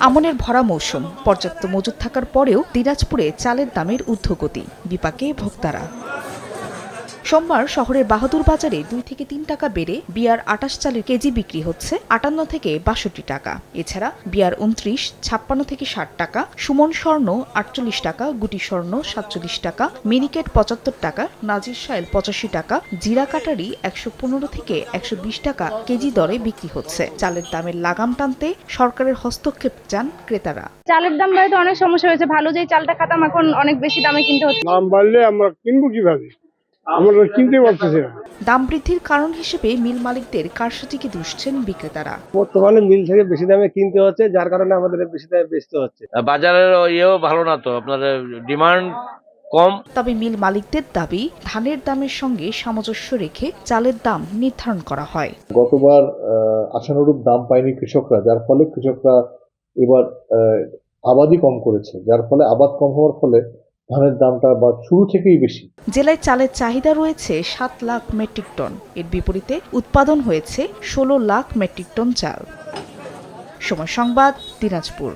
আমনের ভরা মৌসুম, পর্যাপ্ত মজুত থাকার পরেও দিনাজপুরে চালের দামের ঊর্ধ্বগতি, বিপাকে ভোক্তারা। সোমবার শহরের বাহাদুর বাজারে 2 থেকে 3 টাকা বেড়ে বিয়ার 28 চালের কেজি বিক্রি হচ্ছে 58 থেকে 62 টাকা। এছাড়া বিয়ার 29, 56 থেকে 60 টাকা, সুমন স্বর্ণ 48 টাকা, গুটি স্বর্ণ 47 টাকা, মিনিকেট 75 টাকা, নাজির শাইল 85 টাকা, জিরা কাটারি 115 থেকে 120 টাকা কেজি দরে বিক্রি হচ্ছে। চালের দামের লাগাম টানতে সরকারের হস্তক্ষেপ চান ক্রেতারা। চালের দাম বাড়তে অনেক সমস্যা হয়েছে, ভালো যে চালটা খাতাম এখন অনেক বেশি দামে কিনতে হচ্ছে। দাম বাড়লে আমরা কিনবো কিভাবে? আমরা কিনতে পারতেছি না। দাম বৃদ্ধির কারণ হিসেবে মিল মালিকদের কারসাজিকে দুষছেন বিক্রেতারা। বর্তমানে মিল থেকে বেশি দামে কিনতে হচ্ছে, যার কারণে আমাদের বেশি দামে বেচতে হচ্ছে। বাজারের ইয়েও ভালো না, তো আপনার ডিমান্ড কম। তবে মিল মালিকদের দাবি, ধানের দামের সঙ্গে সামঞ্জস্য রেখে চালের দাম নির্ধারণ করা হয়। গতবার আশানুরূপ দাম পায়নি কৃষকরা, যার ফলে কৃষকরা এবার আবাদই কম করেছে, যার ফলে আবাদ কম হওয়ার ফলে ধানের দামটা বা শুরু থেকেই বেশি। জেলায় চালের চাহিদা রয়েছে 7 লাখ মেট্রিক টন, এর বিপরীতে উৎপাদন হয়েছে 16 লাখ মেট্রিক টন চাল। সময় সংবাদ, দিনাজপুর।